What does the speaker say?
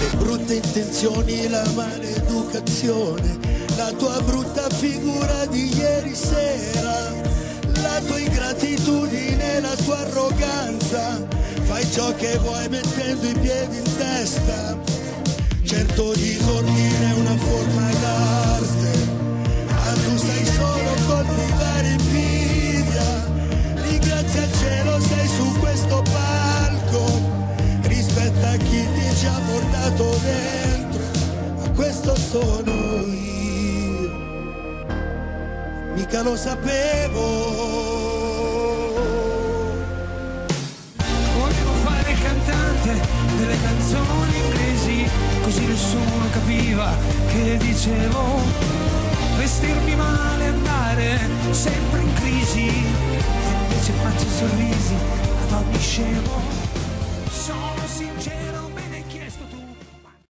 Le brutte intenzioni, la maleducazione, la tua brutta figura di ieri sera, la tua ingratitudine, la tua arroganza. Fai ciò che vuoi mettendo i piedi in testa. Certo disordine è una forma d'arte, ma tu stai solo a coltivare invidia. Ringrazia il cielo, sei su questo palco. Rispetta chi ti ci ha portato dentro, ma questo sono io. Mica lo sapevo. Volevo fare il cantante delle canzoni inglesi, così nessuno capiva che dicevo. Vestirmi male, andare sempre in crisi, e invece faccio sorrisi ad ogni scemo.